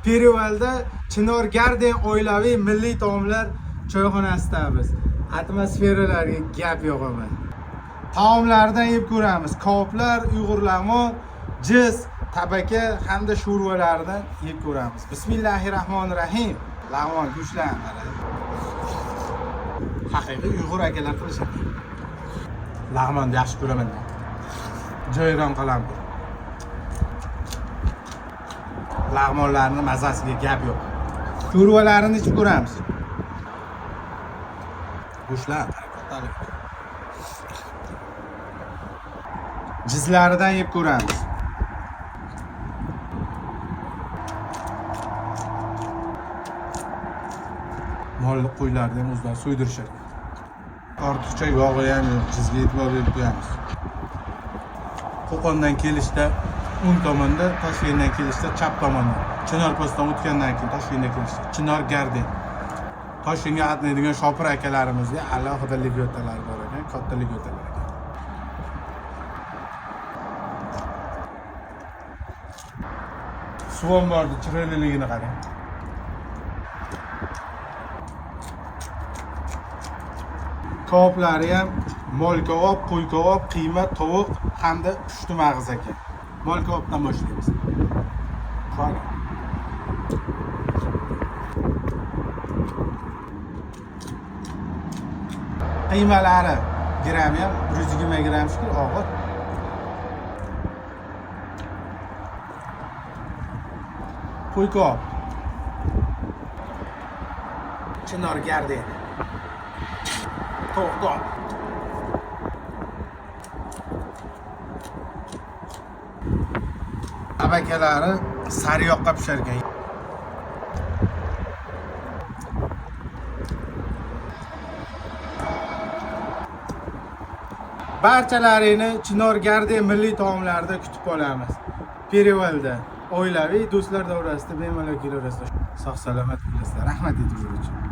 Perivalda Chinor Garden oilaviy milliy taomlar choyxonasidamiz. Atmosferalarga gap yo'q ama. Taomlardan yeb ko'ramiz. Koplar, uyg'urlag'mon, jiz, tabaka hamda sho'rvalardan yeb ko'ramiz. Bismillahirrohmanirrohim. Lag'mon go'shtlar. Haqiqiy uyg'ur akalar qilishadi. Lag'monni yaxshi ko'raman. Joyron qilaman. Lag'monlarning mazasiga gap yo'q. Sho'rvalarini ichib ko'ramiz. Go'shtlar kattalik. Jizlaridan yeb ko'ramiz. Molli qo'ylarni ham o'zlari so'ydirishadi. Ortiqcha yog'i ham yo'q, jizga e'tibor berib qo'yamiz. Qo'qondan kelishda o'ng tomonda, Toshkentdan kelishda chap tomonda. Chinorpostdan o'tgandan keyin Toshkentga kelishda Chinor Garden. Toshkentga qatnaydigan shopir akalarimizga alohida ligotalar bor ekan, katta ligotalar ekan. Suv omborni chiroyliligini qarang. Kovoplari ham mol kovob, qo'y kovob, qiyma, tovuq hamda pushti mag'iz ekan. Mol kovobdan boshlaymiz. Qani. Qiymalari grami ham 120 gram shekil og'ir. Qo'y kovob. Chinor Garden. To'g'ri. Abakalari sariyoqqa pisharkan. Barchalarini Chinor Garden milliy taomlarida kutib qolamiz. Perivalda oilaviy do'stlar davrasida bemalol kelaverasizlar. Sog' salomat bo'lasizlar. Rahmat e'tiboringiz uchun.